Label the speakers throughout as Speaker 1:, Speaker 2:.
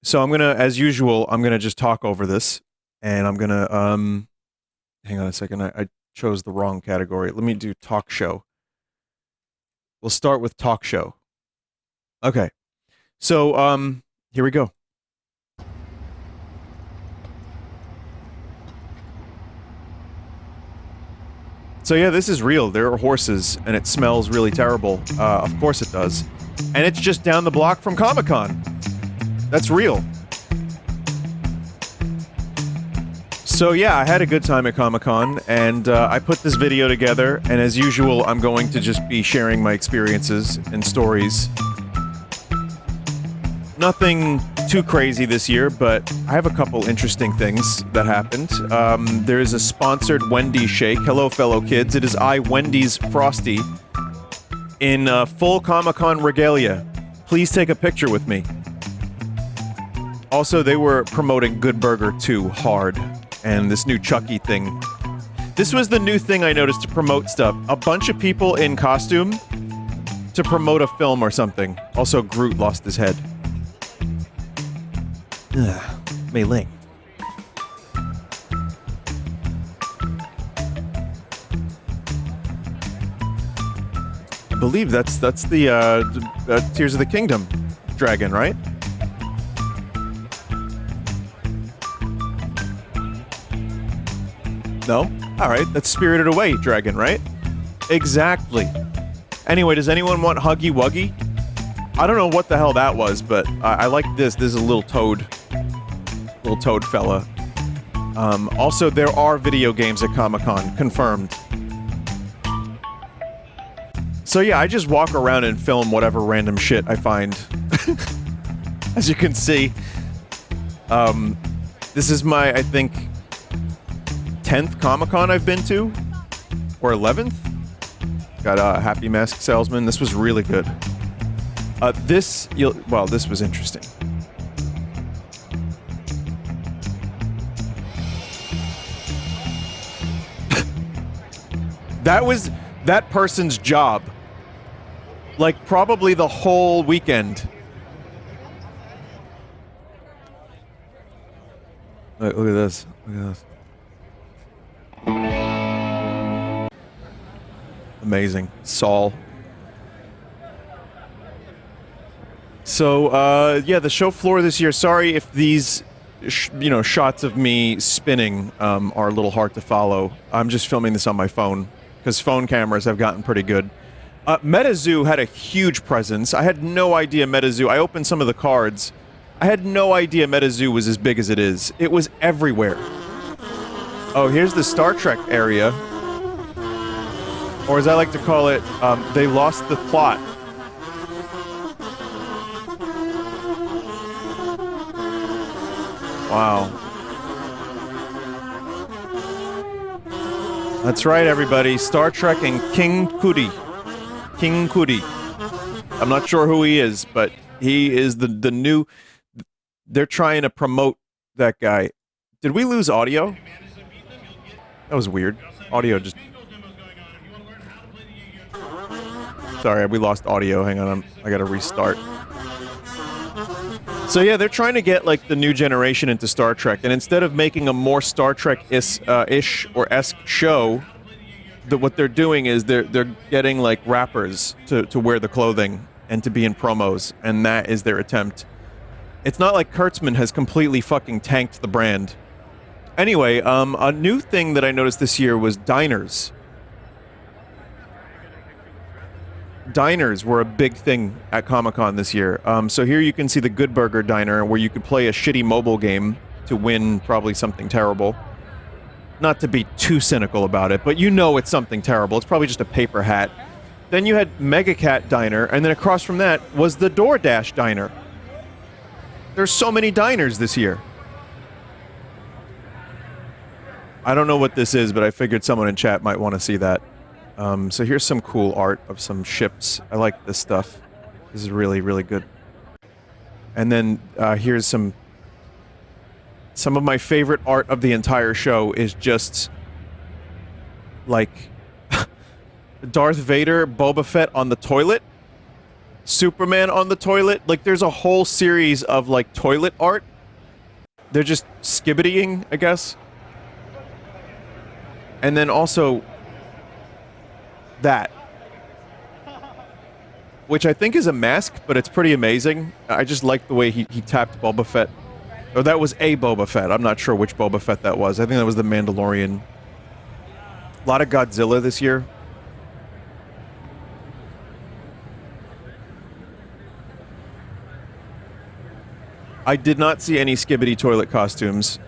Speaker 1: So I'm gonna, as usual, I'm gonna just talk over this, and I'm gonna hang on a second. I chose the wrong category. Let me do talk show. We'll start with talk show. Okay. So here we go. So yeah, this is real. There are horses, and it smells really terrible. Of course it does. And it's just down the block from Comic-Con. That's real. So yeah, I had a good time at Comic-Con, and I put this video together, and as usual, I'm going to just be sharing my experiences and stories. Nothing too crazy this year, but I have a couple interesting things that happened. There is a sponsored Wendy's shake. Hello, fellow kids. It is I, Wendy's Frosty, in full Comic-Con regalia. Please take a picture with me. Also, they were promoting Good Burger 2 hard, and this new Chucky thing. This was the new thing I noticed to promote stuff. A bunch of people in costume to promote a film or something. Also, Groot lost his head. Ugh, Mei Ling. I believe that's the Tears of the Kingdom dragon, right? No? Alright, that's Spirited Away dragon, right? Exactly. Anyway, does anyone want Huggy Wuggy? I don't know what the hell that was, but I like this. This is a little toad. Little toad fella. Also, there are video games at Comic-Con. Confirmed. So yeah, I just walk around and film whatever random shit I find. As you can see. This is my, I think, 10th Comic-Con I've been to? Or 11th? Got a Happy Mask Salesman. This was really good. This was interesting. That was that person's job. Like, probably the whole weekend. Look at this. Look at this. Amazing. Saul. So, yeah, the show floor this year, sorry if these, shots of me spinning are a little hard to follow. I'm just filming this on my phone, because phone cameras have gotten pretty good. MetaZoo had a huge presence. I had no idea MetaZoo, I opened some of the cards. I had no idea MetaZoo was as big as it is. It was everywhere. Oh, here's the Star Trek area. Or as I like to call it, they lost the plot. Wow. That's right, everybody. Star Trek and King Kuti. King Kuti. I'm not sure who he is, but he is the new... They're trying to promote that guy. Did we lose audio? That was weird. Audio just... Sorry, we lost audio. Hang on, I gotta restart. So yeah, they're trying to get like the new generation into Star Trek, and instead of making a more Star Trek-ish or esque show, what they're doing is they're getting like rappers to wear the clothing and to be in promos, and that is their attempt. It's not like Kurtzman has completely fucking tanked the brand. Anyway, a new thing that I noticed this year was diners. Diners were a big thing at Comic-Con this year. So here you can see the Good Burger Diner, where you could play a shitty mobile game to win probably something terrible. Not to be too cynical about it, but you know it's something terrible. It's probably just a paper hat. Then you had Mega Cat Diner, and then across from that was the DoorDash Diner. There's so many diners this year. I don't know what this is, but I figured someone in chat might want to see that. So here's some cool art of some ships. I like this stuff. This is really, really good. And then here's some of my favorite art of the entire show is just like Darth Vader, Boba Fett on the toilet. Superman on the toilet. Like, there's a whole series of, like, toilet art. They're just skibbitying, I guess. And then also that, which I think is a mask, but it's pretty amazing. I just like the way he tapped Boba Fett. Or that was a Boba Fett. I'm not sure which Boba Fett that was. I think that was the Mandalorian. A lot of Godzilla this year. I did not see any Skibbity toilet costumes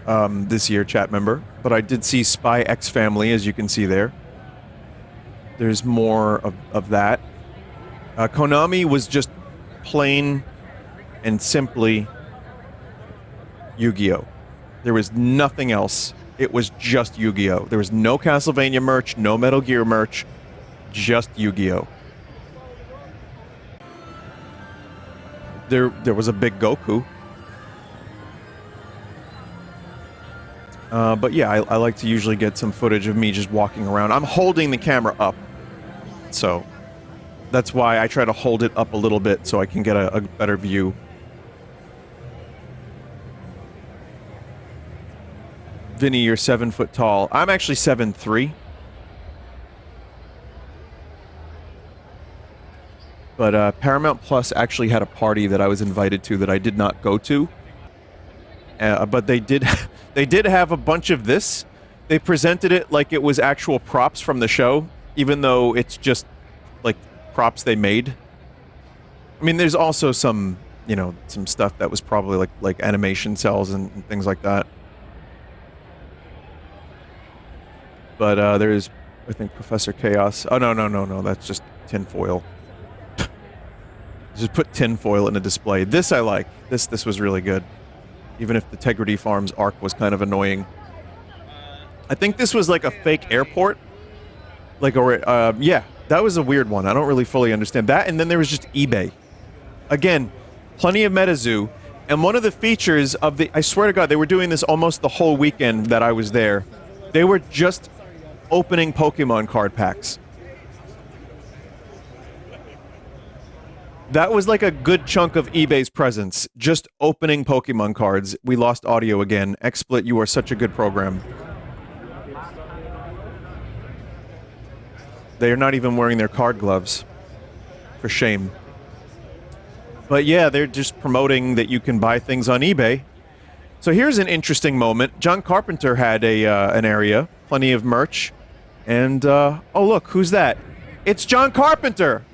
Speaker 1: this year, chat member, but I did see Spy X Family, as you can see there. There's more of that. Konami was just plain and simply Yu-Gi-Oh! There was nothing else. It was just Yu-Gi-Oh! There was no Castlevania merch, no Metal Gear merch, just Yu-Gi-Oh! There was a big Goku. But yeah, I like to usually get some footage of me just walking around. I'm holding the camera up, so that's why I try to hold it up a little bit so I can get a better view. Vinny, you're 7 foot tall. I'm actually 7'3". But Paramount Plus actually had a party that I was invited to that I did not go to. But they did have a bunch of this. They presented it like it was actual props from the show, even though it's just like props they made. I mean, there's also some, you know, some stuff that was probably like animation cells and things like that. But there's, I think, Professor Chaos. Oh, no, that's just tinfoil. Just put tinfoil in a display. This I like. This was really good. Even if the Tegrity Farms arc was kind of annoying. I think this was like a fake airport. Like, or, yeah, that was a weird one. I don't really fully understand that. And then there was just eBay. Again, plenty of MetaZoo. And one of the features of the... I swear to God, they were doing this almost the whole weekend that I was there. They were just opening Pokemon card packs. That was like a good chunk of eBay's presence. Just opening Pokemon cards. We lost audio again. XSplit, you are such a good program. They are not even wearing their card gloves. For shame. But yeah, they're just promoting that you can buy things on eBay. So here's an interesting moment. John Carpenter had an area. Plenty of merch. And, oh look, who's that? It's John Carpenter!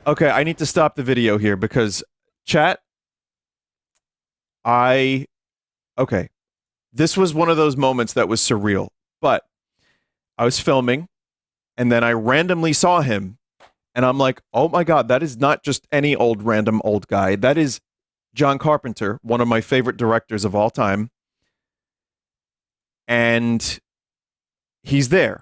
Speaker 1: Okay, I need to stop the video here because, chat, okay, this was one of those moments that was surreal, but I was filming, and then I randomly saw him, and I'm like, oh my God, that is not just any random old guy. That is John Carpenter, one of my favorite directors of all time, and he's there.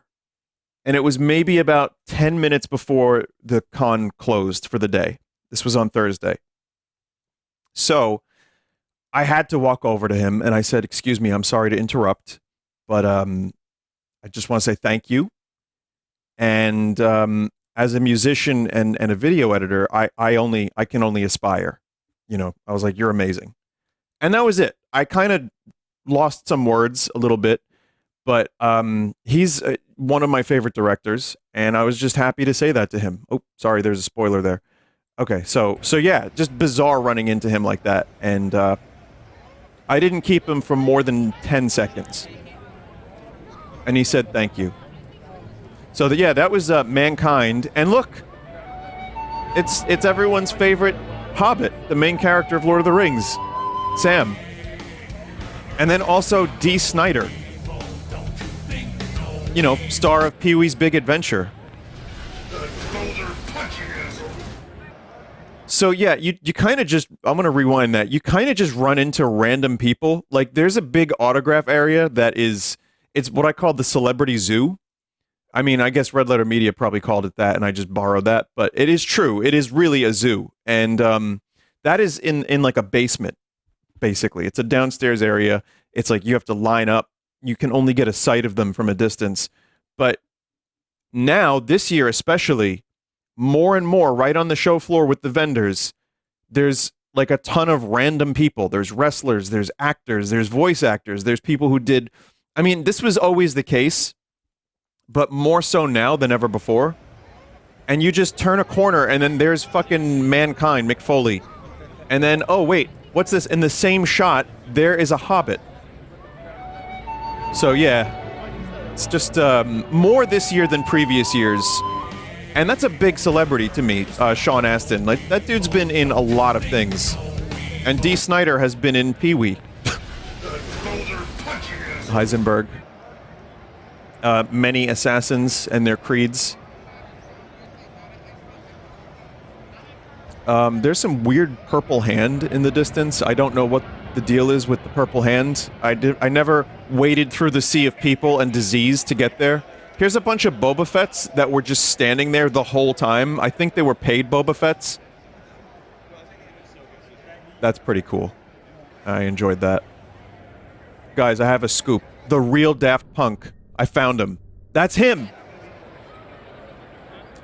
Speaker 1: And it was maybe about 10 minutes before the con closed for the day. This was on Thursday. So I had to walk over to him and I said, excuse me, I'm sorry to interrupt, but I just want to say thank you. And as a musician and a video editor, I can only aspire. You know, I was like, you're amazing. And that was it. I kind of lost some words a little bit. But he's one of my favorite directors, and I was just happy to say that to him. Oh, sorry, there's a spoiler there. Okay, so yeah, just bizarre running into him like that, and I didn't keep him for more than 10 seconds. And he said thank you. So yeah, that was Mankind, and look, it's everyone's favorite Hobbit, the main character of Lord of the Rings, Sam. And then also Dee Snider. You know, star of Pee-wee's Big Adventure. So yeah, you kind of just, I'm going to rewind that. You kind of just run into random people. Like, there's a big autograph area that is, it's what I call the celebrity zoo. I mean, I guess Red Letter Media probably called it that, and I just borrowed that. But it is true. It is really a zoo. And that is in like a basement, basically. It's a downstairs area. It's like you have to line up. You can only get a sight of them from a distance. But now, this year especially, more and more right on the show floor with the vendors. There's like a ton of random people. There's wrestlers, there's actors, there's voice actors, there's people who did. I mean, this was always the case, but more so now than ever before. And you just turn a corner, and then there's fucking Mankind, Mick Foley. And then, oh, wait, what's this? In the same shot, there is a Hobbit. So, yeah, it's just more this year than previous years. And that's a big celebrity to me, Sean Astin. Like, that dude's been in a lot of things. And Dee Snider has been in Pee-wee. Heisenberg. Many assassins and their creeds. There's some weird purple hand in the distance. I don't know what the deal is with the purple hand. I never waded through the sea of people and disease to get there. Here's a bunch of Boba Fetts that were just standing there the whole time. I think they were paid Boba Fetts. That's pretty cool. I enjoyed that. Guys, I have a scoop. The real Daft Punk. I found him. That's him!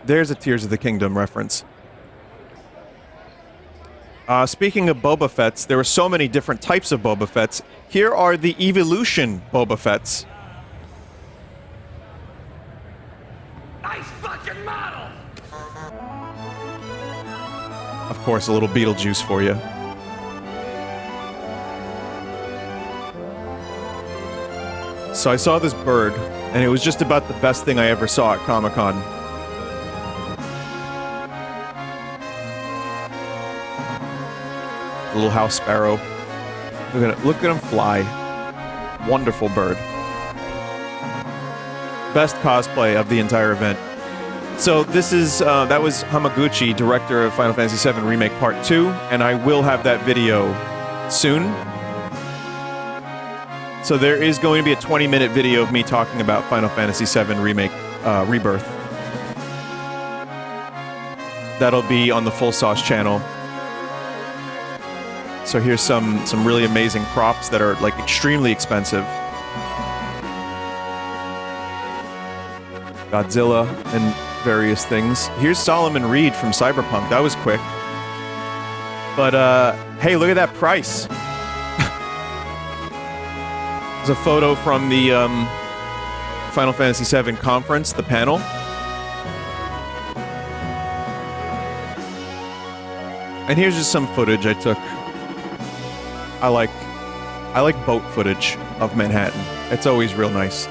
Speaker 1: There's a Tears of the Kingdom reference. Speaking of Boba Fetts, there were so many different types of Boba Fetts. Here are the Evolution Boba Fetts.
Speaker 2: Nice fucking model!
Speaker 1: Of course, a little Beetlejuice for you. So I saw this bird, and it was just about the best thing I ever saw at Comic-Con. Little house sparrow. Look at him fly. Wonderful bird. Best cosplay of the entire event. So this is, that was Hamaguchi, director of Final Fantasy VII Remake Part 2, and I will have that video soon. So there is going to be a 20-minute video of me talking about Final Fantasy VII Remake Rebirth. That'll be on the Full Sauce channel. So here's some really amazing props that are like extremely expensive. Godzilla and various things. Here's Solomon Reed from Cyberpunk. That was quick. But hey, look at that price. There's a photo from the Final Fantasy VII conference, the panel. And here's just some footage I took. I like boat footage of Manhattan. It's always real nice.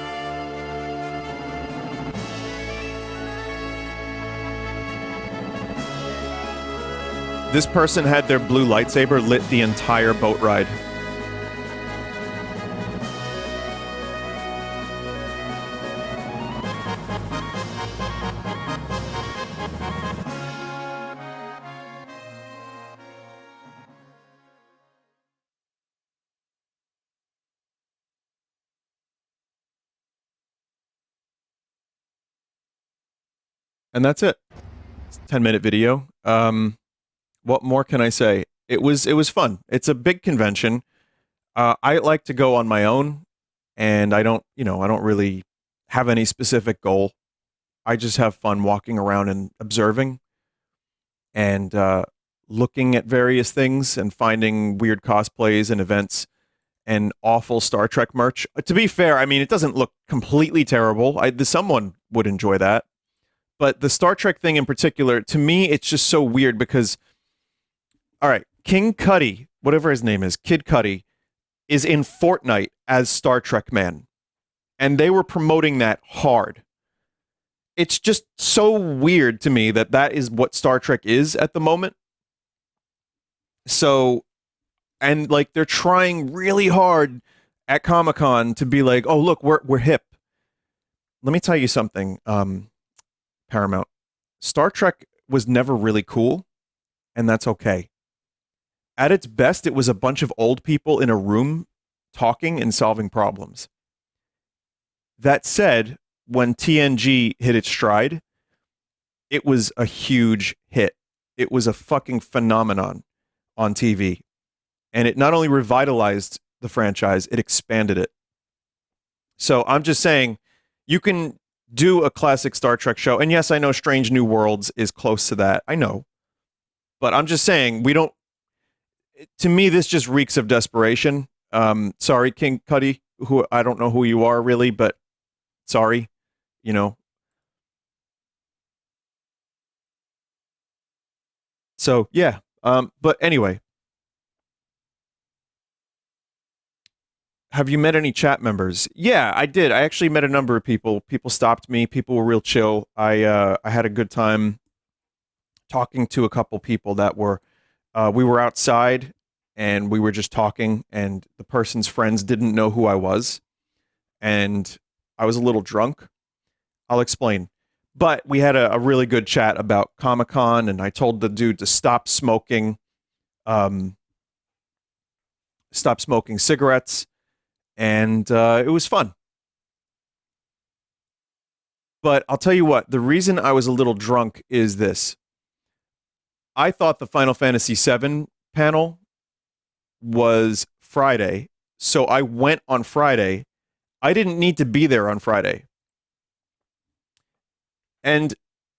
Speaker 1: This person had their blue lightsaber lit the entire boat ride. And that's it. It's a 10-minute video. What more can I say? It was fun. It's a big convention. I like to go on my own, and I don't really have any specific goal. I just have fun walking around and observing and looking at various things and finding weird cosplays and events and awful Star Trek merch. To be fair, I mean, it doesn't look completely terrible. Someone would enjoy that. But the Star Trek thing in particular, to me, it's just so weird because, all right, King Cuddy, whatever his name is, Kid Cudi, is in Fortnite as Star Trek Man. And they were promoting that hard. It's just so weird to me that that is what Star Trek is at the moment. So, and like they're trying really hard at Comic-Con to be like, oh, look, we're hip. Let me tell you something. Paramount. Star Trek was never really cool, and that's okay. At its best, it was a bunch of old people in a room talking and solving problems. That said, when TNG hit its stride, it was a huge hit. It was a fucking phenomenon on TV. And it not only revitalized the franchise, it expanded it. So I'm just saying, you can do a classic Star Trek show. And yes, I know Strange New Worlds is close to that. I know. But I'm just saying, we don't, to me, this just reeks of desperation. Sorry, King Cuddy, who I don't know who you are really, but sorry, you know. So yeah. But anyway, have you met any chat members? Yeah, I did. I actually met a number of people. People stopped me. People were real chill. I had a good time talking to a couple people that were we were outside and we were just talking, and the person's friends didn't know who I was, and I was a little drunk. I'll explain. But we had a really good chat about Comic Con, and I told the dude to um, stop smoking cigarettes, and it was fun. But I'll tell you what, the reason I was a little drunk is this. I thought the Final Fantasy VII panel was Friday, so I went on Friday. I didn't need to be there on Friday. And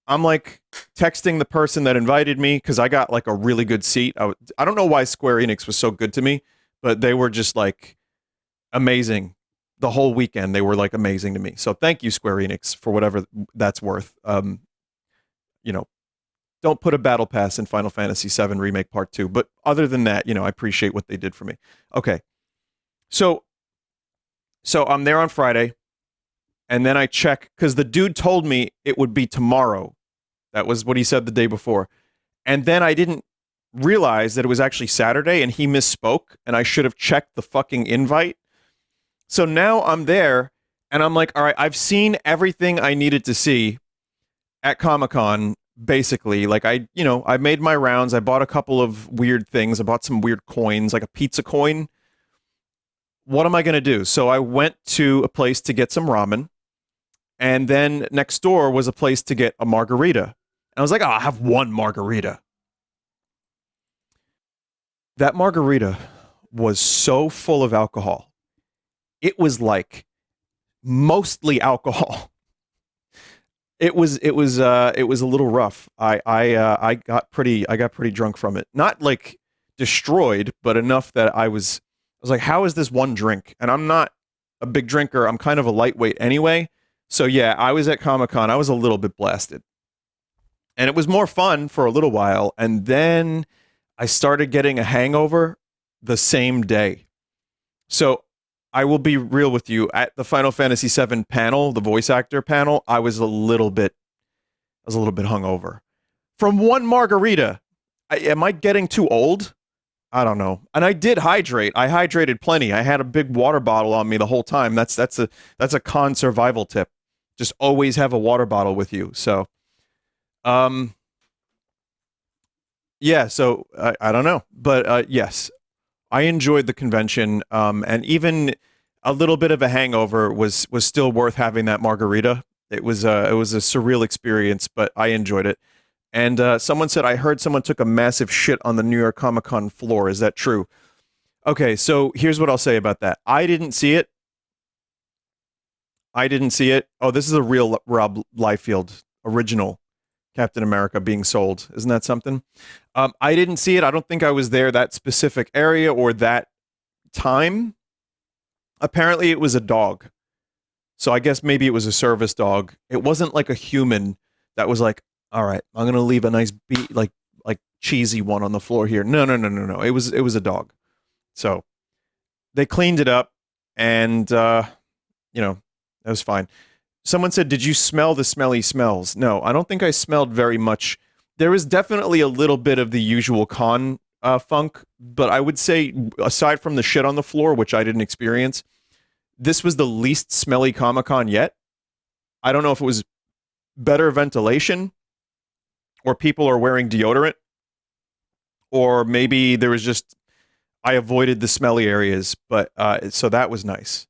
Speaker 1: I'm like texting the person that invited me because I got like a really good seat. I don't know why Square Enix was so good to me, but they were just like amazing. The whole weekend, they were like amazing to me. So thank you, Square Enix, for whatever that's worth. You know, don't put a battle pass in Final Fantasy VII Remake Part 2. But other than that, I appreciate what they did for me. Okay. So I'm there on Friday, and then I check, because the dude told me it would be tomorrow. That was what he said the day before. And then I didn't realize that it was actually Saturday, and he misspoke, and I should have checked the fucking invite. So now I'm there, and I'm like, all right, I've seen everything I needed to see at Comic-Con, basically. Like, I made my rounds. I bought a couple of weird things. I bought some weird coins, like a pizza coin. What am I going to do? So I went to a place to get some ramen, and then next door was a place to get a margarita. And I was like, oh, I'll have one margarita. That margarita was so full of alcohol. It was like mostly alcohol. It was a little rough. I got pretty drunk from it. Not like destroyed, but enough that I was like, how is this one drink? And I'm not a big drinker. I'm kind of a lightweight anyway. So yeah, I was at Comic-Con. I was a little bit blasted. And it was more fun for a little while, and then I started getting a hangover the same day. So I will be real with you. At the Final Fantasy VII panel, the voice actor panel, I was a little bit hungover from one margarita. Am I getting too old? I don't know. And I did hydrate. I hydrated plenty. I had a big water bottle on me the whole time. That's a con survival tip. Just always have a water bottle with you. So, yeah. So I don't know, but yes, I enjoyed the convention. And even a little bit of a hangover was still worth having that margarita. It was a surreal experience, but I enjoyed it. And someone said, I heard someone took a massive shit on the New York Comic Con floor. Is that true? Okay, so here's what I'll say about that. I didn't see it. Oh, this is a real Rob Liefeld original Captain America being sold. Isn't that something? I didn't see it. I don't think I was there that specific area or that time. Apparently, it was a dog. So I guess maybe it was a service dog. It wasn't like a human that was like, all right, I'm gonna leave a nice like cheesy one on the floor here. No. It was a dog. So they cleaned it up, and that was fine. Someone said, "Did you smell the smelly smells?" No, I don't think I smelled very much. There was definitely a little bit of the usual con funk, but I would say, aside from the shit on the floor, which I didn't experience, this was the least smelly Comic-Con yet. I don't know if it was better ventilation, or people are wearing deodorant, or maybe there was just, I avoided the smelly areas, but so that was nice.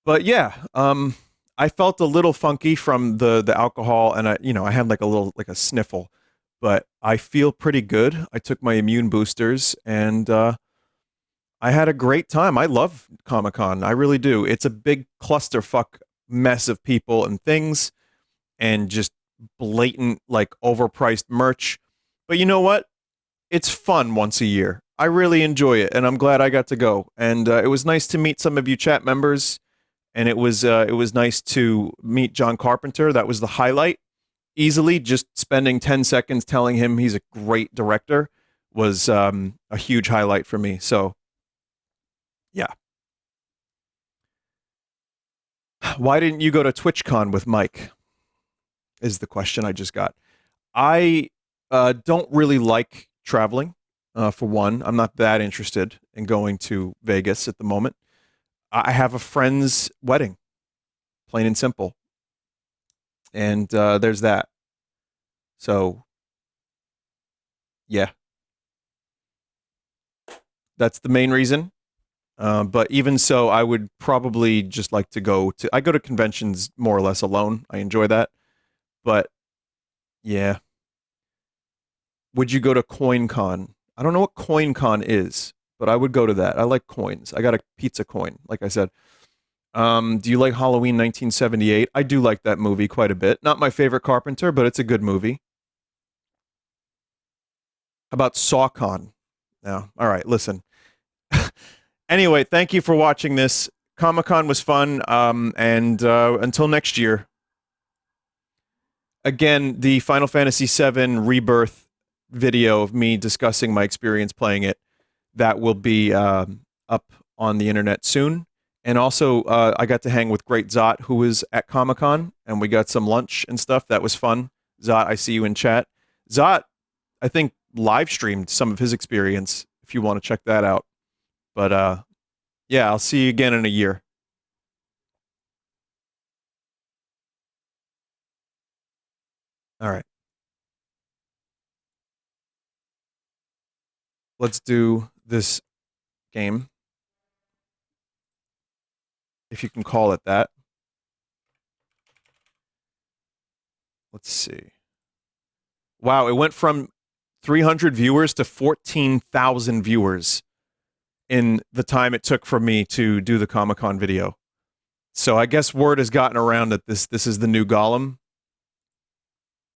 Speaker 1: But yeah, I felt a little funky from the alcohol, and I had like a little, like a sniffle, but I feel pretty good. I took my immune boosters, and I had a great time. I love Comic-Con. I really do. It's a big clusterfuck mess of people and things and just blatant, like, overpriced merch. But you know what? It's fun once a year. I really enjoy it, and I'm glad I got to go. And it was nice to meet some of you chat members, and it was nice to meet John Carpenter. That was the highlight. Easily, just spending 10 seconds telling him he's a great director was a huge highlight for me. So, yeah. Why didn't you go to TwitchCon with Mike? Is the question I just got. I don't really like traveling. For one, I'm not that interested in going to Vegas at the moment. I have a friend's wedding, plain and simple, and there's that. So, yeah, that's the main reason. But even so, I would probably just like to go to. I go to conventions more or less alone. I enjoy that. But yeah, would you go to CoinCon? I don't know what CoinCon is, but I would go to that. I like coins. I got a pizza coin, like I said. Do you like Halloween 1978? I do like that movie quite a bit. Not my favorite Carpenter, but it's a good movie. How about SawCon? No. All right, listen. Anyway, thank you for watching this. Comic Con was fun, and until next year. Again, the Final Fantasy VII Rebirth video of me discussing my experience playing it, that will be up on the internet soon. And also, I got to hang with Great Zot, who was at Comic Con, and we got some lunch and stuff. That was fun. Zot, I see you in chat. Zot, I think, live streamed some of his experience, if you want to check that out. But yeah, I'll see you again in a year. All right. Let's do this game, if you can call it that. Let's see. Wow, it went from 300 viewers to 14,000 viewers in the time it took for me to do the Comic-Con video. So I guess word has gotten around that this is the new Gollum.